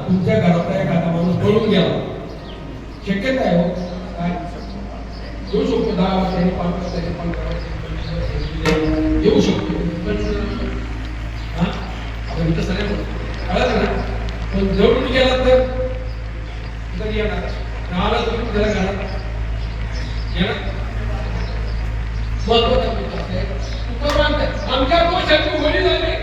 तुमच्या घरातला एखादा माणूस पळून गेला, शक्यता आहे हो काय येऊ शकतो. 10 वर्षांनी 5 वर्षांनी 15 वर्षांनी येऊ शकतो. पण आपण इथं सगळ्या कळलं ना. पण जवळून गेला तर कधी येणार? राहिला तर तुम्ही त्याला घरात येणार. महत्वाचा मुद्दा आहे. आमच्या दोषाची होळी झाली.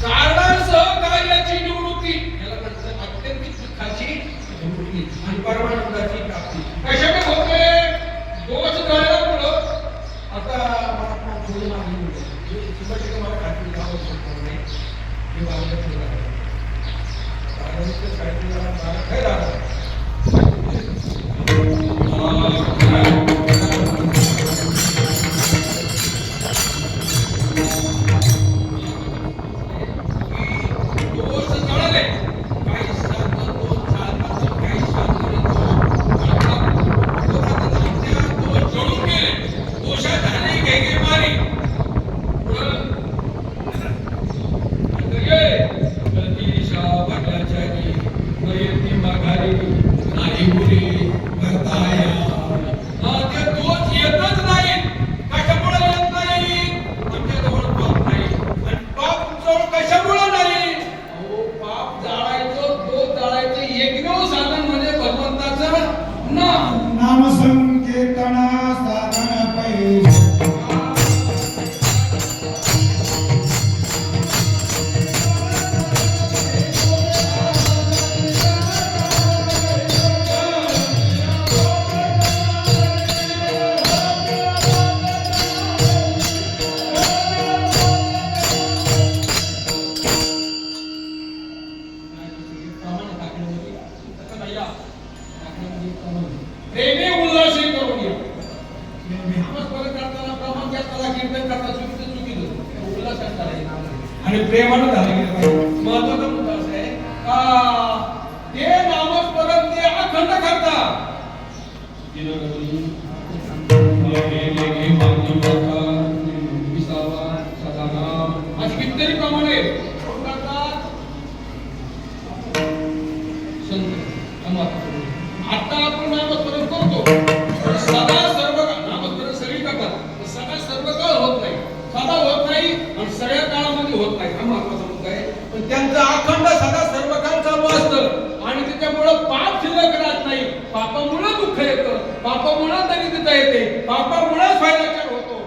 कारणासह कार्याची निवृत्ती, याला म्हणतात अत्यंत दुःखाची निवृत्ती आणि परमानंदाची प्राप्ती. कशाने होते? दोष जळल्यामुळं. आता मला थोडी मागणी मिळते, मला खात्री द्यावं शकत नाही. हे बाजूला ठेवलं आहे. कारण ते साहित्याला काय झालं? प्रेमे उल्हासही करून घ्या. नामच परत करताना प्रमाण करताना कीर्तन करता चुकीचं उल्हासात करायचं आणि प्रेमानं झालं गेलं पाहिजे. महत्वाचा मुद्दा असा आहे का ते नामस्मरण ते अखंड करता. अशी कितीतरी प्रमाण आहेत. कोण करतात? संत आता आपण नामस्मरण करतो सदा सर्व नामस्मरण सगळी करतात सदा सर्व काळ होत नाही सदा होत नाही आणि सगळ्या काळामध्ये होत नाही हा महत्वाचा मुद्दा आहे. पण त्यांचं अखंड सदा सर्व काळ चालू असतं आणि त्याच्यामुळं पाप शिल्लक राहत नाही. पापामुळे दुःख येतं पापामुळे दरिद्रता येते पापामुळे फायदाकार होतो.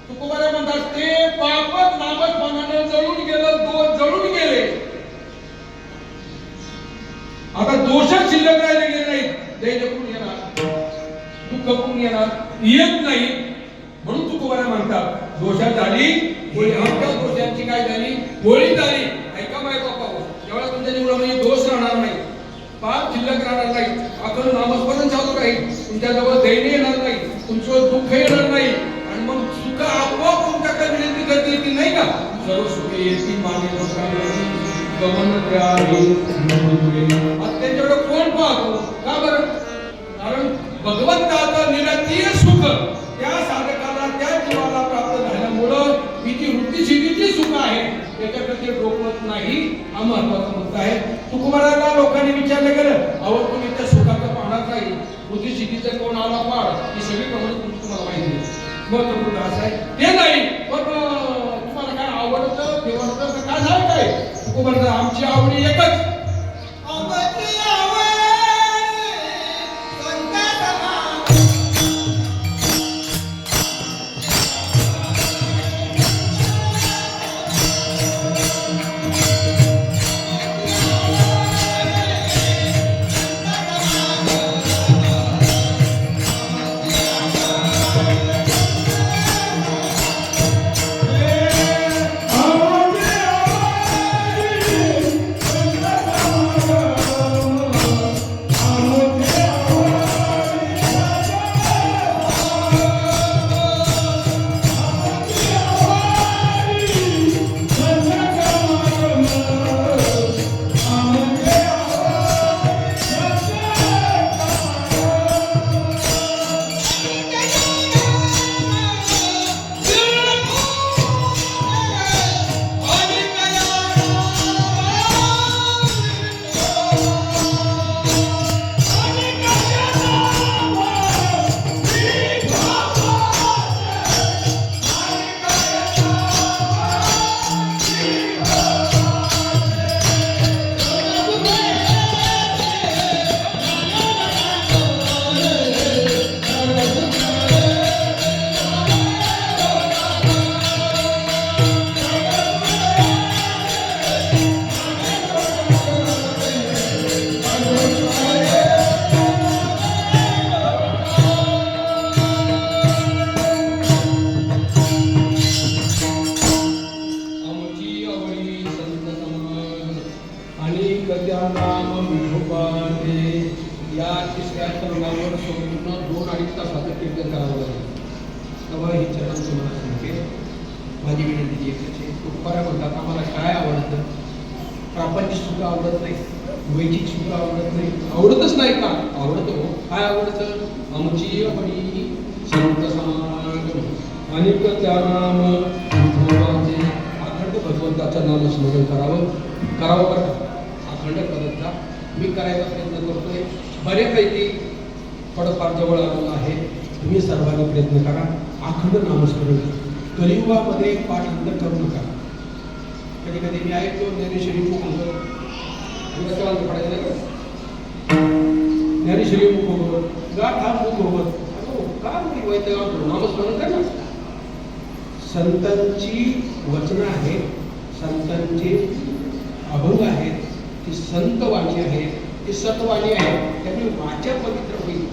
तुकोबारा म्हणतात ते पापच नामस्मरणाने जळून गेलं जळून गेले. आता दोषच शिल्लक राहिले गेले नाही. दैन्य कोण येणार दुःख कोण येणार येत नाही. म्हणून तुकोबारा म्हणतात दोषा झाली होळी. आमच्या दोषांची काय झाली होळी झाली. ऐका माय बापा जेव्हा तुमच्या जीवनामध्ये दोष राहणार नाही पाप शिल्लक राहणार नाही आपण नामस्मरण चालू राहील तुमच्याजवळ दैन्य येणार नाही तुमचं दुःख येणार नाही आणि मग सुख आपोआप तुमच्याकडे विनंती करते येते नाही का. सर्व सुखे येतील मागे त्यांच्याकडे कोण पाहतो का बरं कारण भगवंताचं निरतीय सुख त्या साधकाला त्या जीवाला प्राप्त झाल्यामुळं ही जी वृत्तीसिद्धीची सुख आहे त्याच्याकडे रोखत नाही हा महत्वाचा मुद्दा आहे. तुकोबाराला लोकांनी विचारलं गेलं अहो तुम्ही त्या सुखाचं पाहणार नाही वृत्तीसिद्धीचं कोण आला पाड ही सगळी प्रमाणे तुम्हाला माहिती आहे. महत्व मुद्दा असा आहे ते नाही पण तुम्हाला काय आवडतं देवाचं काय झालं काय तुकोबारा आमची आवडी एकच या तिसऱ्या तरुणावर संपूर्ण 2-2.5 तासाचं कीर्तन करावं लागेल. तेव्हा ही चरण तुम्हाला सांगते. माझी विनंती एकच आहे तुकोबारा म्हणतात आम्हाला काय आवडतं प्रापंचिक सुख आवडत नाही वैदिक सुख आवडत नाही. आवडतच नाही का आवडतो काय आवडतं आमची आवडी संत समागम अनेक त्या नाम अखंड भगवंताचं नाम स्मरण करावं बरं अखंड करत जा. मी करायचा प्रयत्न करतोय बऱ्यापैकी थोडंफार जवळ आलेलं आहे. तुम्ही सर्वांनी प्रयत्न करा अखंड नामस्मरण कलियुगामध्ये पाठांतर करू नका. कधी कधी मी ऐकतो ज्ञानेश्वरी मुख होतं पडायचं ज्ञानेश्वरी मुख होतं गाठ हा मुख होत का मी वैद्यनाथ नामस्मरण कर ना. संतांची वचनं आहेत, संतांचे अभंग आहेत, ती संतवाणी आहेत, ती सतवाणी आहे. त्यामुळे वाचा पवित्र होईल.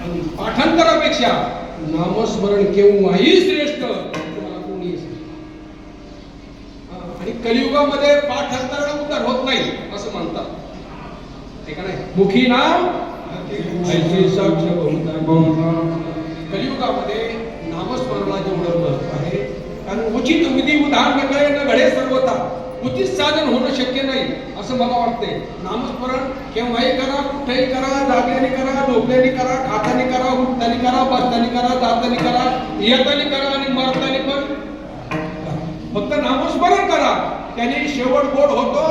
आणि पाठांतरापेक्षा नामस्मरण केव्हाही श्रेष्ठ तुम्हाला कोणी आणि कलियुगामध्ये पाठांतराने उद्धार होत नाही असं म्हणतात. हे का नाही? मुखी नाम ऐसे साक्ष बहुता. कलियुगामध्ये नामस्मरणाला जेवढं महत्व आहे, कारण उचित विधी विधान न कळे न घडे सर्वता. उचित साधन होणं शक्य नाही असं मला वाटतंय. नामस्मरण केव्हाही करा, कुठेही करा, जागल्याने करा, झोपल्याने करा, खाताने करा, उठताने करा, बसताने करा, जाताने करा, येताने करा आणि मरताने पण फक्त नामस्मरण करा. त्याने शेवट गोड होतो,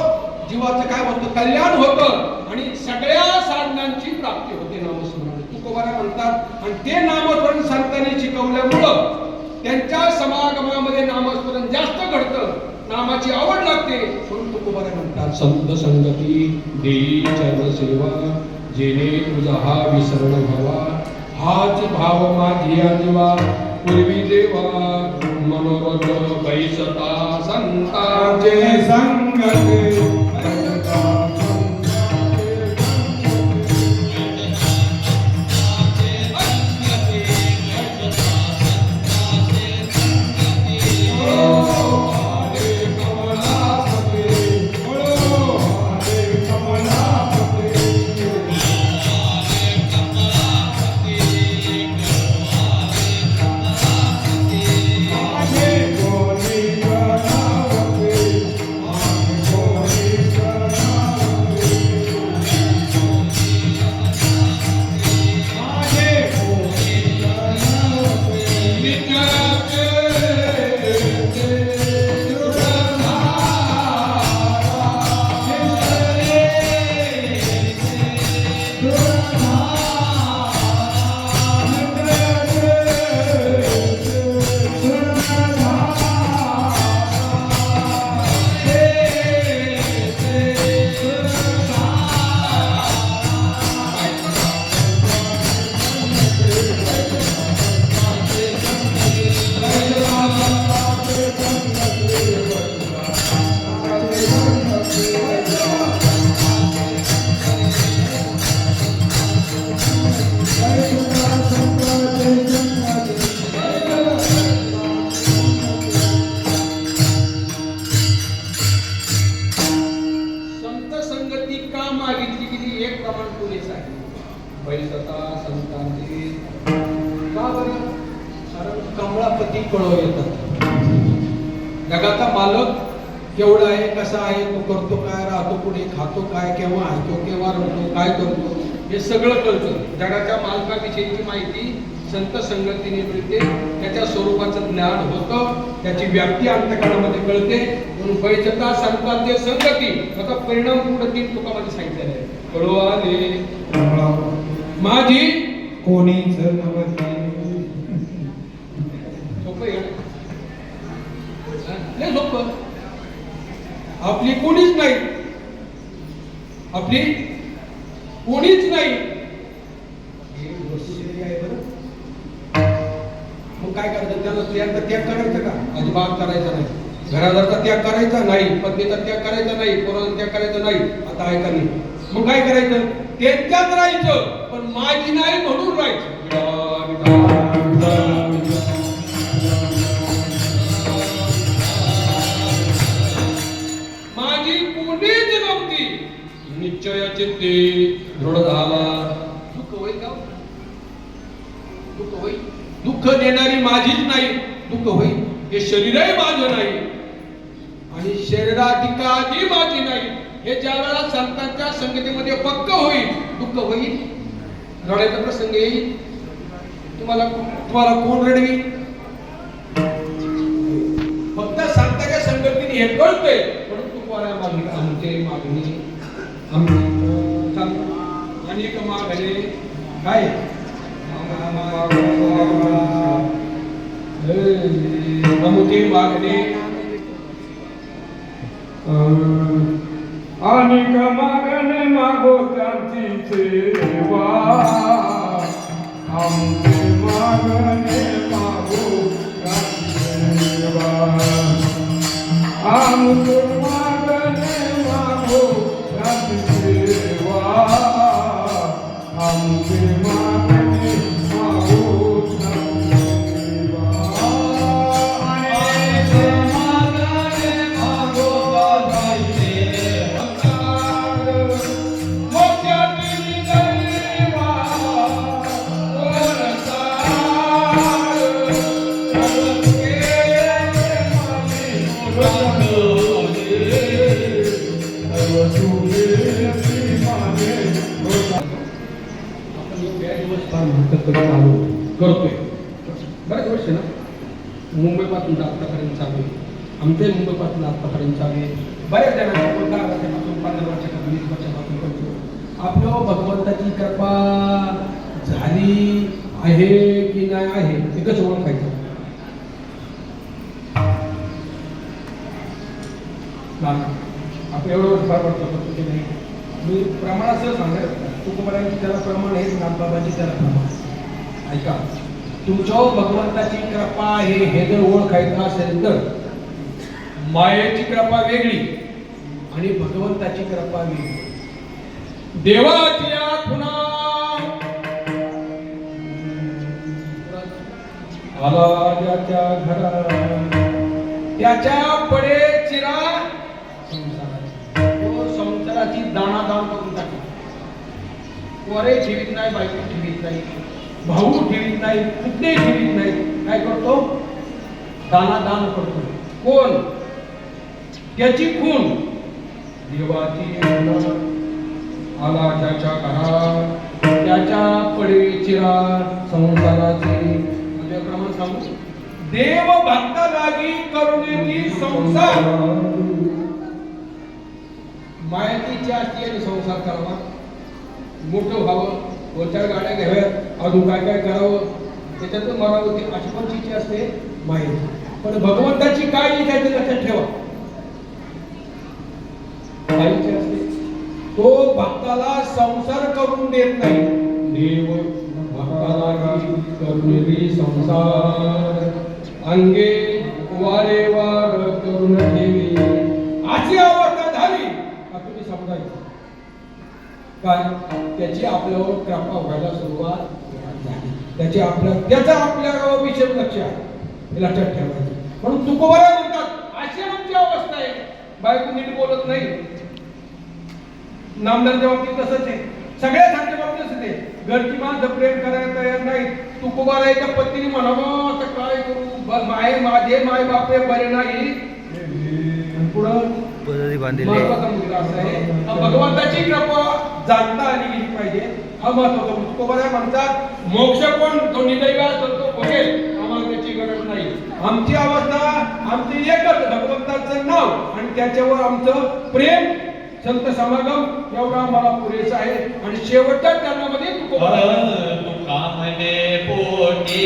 जीवाचं काय होतं, कल्याण होतं आणि सगळ्या साधनांची प्राप्ती होते नामस्मरण. तुकोबारा म्हणतात. आणि ते नामस्मरण संतांनी शिकवल्यामुळं त्यांच्या समागमामध्ये नामस्मरण जास्त घडतं, नामाची आवड लागते. म्हणून तुकोबारा म्हणतात संत संगती देई चरण सेवा, जेणे तुझा हा विसरण व्हावा. हाच भाव माझी आजीवा पूर्वी देवा, मनोरथ बैसता संतांचे संगती. कमळापती कळव येतात. जगाचा मालक केवढा आहे, कसा आहे, तो करतो काय, राहतो पुढे, खातो काय, केव्हा हसतो, केव्हा रडतो, काय करतो, हे सगळं कळतं. जगाच्या मालकाविषयीची माहिती संत संगतीने मिळते. त्याच्या स्वरूपाचं ज्ञान होतं, त्याची व्याप्ती अंतःकरणामध्ये कळते. म्हणून बैठता संतांचे संगती आता परिणाम पुढे 3 तुकामध्ये सांगितलेले आहे. कळवाले माझी कोणीच नव्हती. सोपं. आपली कोणीच नाही, आपली कोणीच नाही. मग काय करायचं? त्याला स्त्रियांचा त्याग करायचा का? अजिबात करायचा नाही. घरादारचा त्याग करायचा नाही, पत्नीचा त्याग करायचा नाही, पोराचा त्याग करायचा नाही. आता ऐका नाही. मग काय करायचं? त्यांच्यात राहायचं, पण माझी नाही म्हणून राहायचं. माझी कोणीच नव्हती, निश्चय चित्ते दृढ झाला. दुःख होईल का? दुःख होईल. दुःख देणारी माझीच नाही, दुःख होईल. हे शरीरही माझं नाही आणि शरीराधिकाधी माझी नाही. हे ज्या वेळा संतांच्या संगतीमध्ये पक्क होईल, दुःख होईल, रडायचा प्रसंग येईल. तुम्हाला कोण रडवी? फक्त संतांच्या संगतीने हे कळतंय. परंतु कोणा मागणी, आमचे मागणी, अनेक मागणे काय अमुके मागणे अनेक मागणे मागो त्यांची सेवा आमचे करत आलो करतोय बरेच वर्ष ना मुंबईपासून आत्तापर्यंत चालू आहे. आमचंही मुंबईपासून आत्तापर्यंत चालू आहे. बऱ्याच जणांना 10 वर्षापासून 15 वर्षापासून 20 वर्षापासून करतो. आपलं भगवंताची कृपा झाली आहे की नाही आहे हे कसं ओळखायचं? आपण एवढं वर्ष फार वाटतो की नाही. मी प्रमाणासह सांगेल. तुकोबारांची त्याला प्रमाण आहे, नाथबाबांची त्याला प्रमाण. ऐका, तुमच्यावर भगवंताची कृपा आहे हे जर ओळखायचं असेल तर मायेची कृपा वेगळी आणि भगवंताची कृपा वेगळी. देवाची पुन्हा आला ज्याच्या घरात त्याच्या पडे चिरा संसाराची दाणादाण करून टाकली. पोरे ठेवीत नाही, बायको ठेवीत नाही, भाऊ ठेवीत नाही, कुठे ठेवीत नाही. काय करतो? दानादान करतो. कोण? त्याची खून. देवाची आला ज्याच्या घरात त्याच्या पडे चिरा संसाराची. प्रमाण सांगू. देव भक्ता लागी करुणेची संसार. मायाची इच्छा असते आणि संसार करावा, मोठं व्हावं, 2-4 गाड्या घ्याव्यात, अजून काय काय करावं, त्याच्यातून मरावं, ती अशी पण इच्छा असते मायेची. पण भगवंताची काय इच्छा आहे ते लक्षात ठेवा. काय इच्छा असते? तो भक्ताला संसार करून देत नाही. देव भक्ताला करुणेची संसार अंगे वारे वार करून ठेवी. अशी अवस्था झाली का तुम्ही समजायचं काय? त्याची आपल्यावर कृपा व्हायला सुरुवात झाली. त्याचा आपल्यावर विशेष लक्ष आहे, हे लक्षात ठेवायचं. म्हणून तुकोबारा म्हणतात अशी आमची अवस्था आहे. बायको नीट बोलत नाही. नामदारच्या बाबतीत तसंच आहे, सगळ्यासारख्या बाबतीत तसंच आहे. घरची माणसं प्रेम करायला तयार नाही. तुकोबाराच्या पत्नीने म्हणावं आता काय करू, माझे माय बापे बरे नाही. पुढं महत्वाचा मुद्दा असा आहे, भगवंताची कृपा जाणता आली गेली पाहिजे, हा महत्वाचा. तुकोबारा म्हणतात मोक्ष पण तो निदैवा तो बघेल, आम्हाला त्याची गरज नाही. आमची अवस्था आमची एकच, भगवंताचं नाव आणि त्याच्यावर आमचं प्रेम, संत समागम एवढा आम्हाला पुरेसा आहे. आणि शेवटच्या चरणामध्ये तुका म्हणे पोटी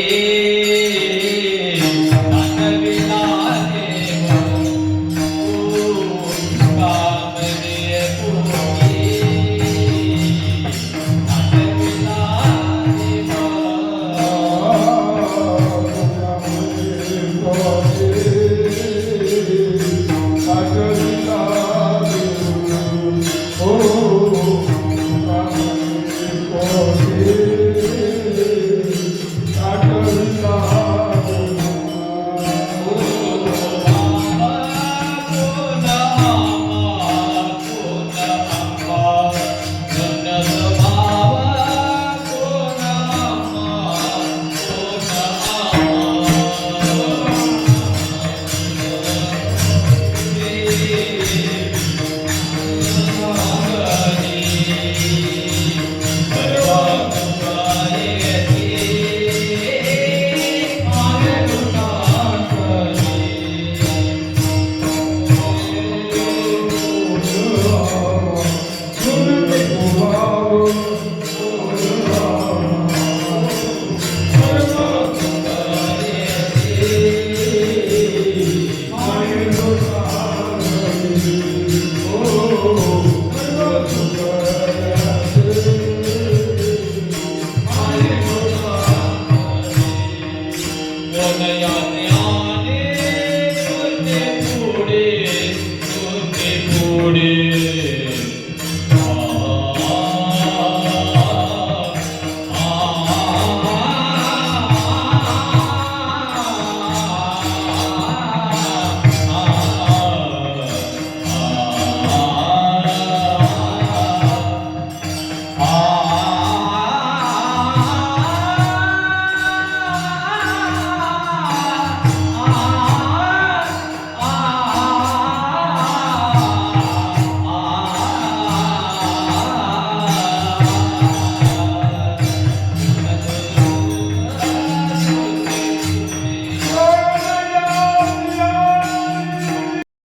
Naya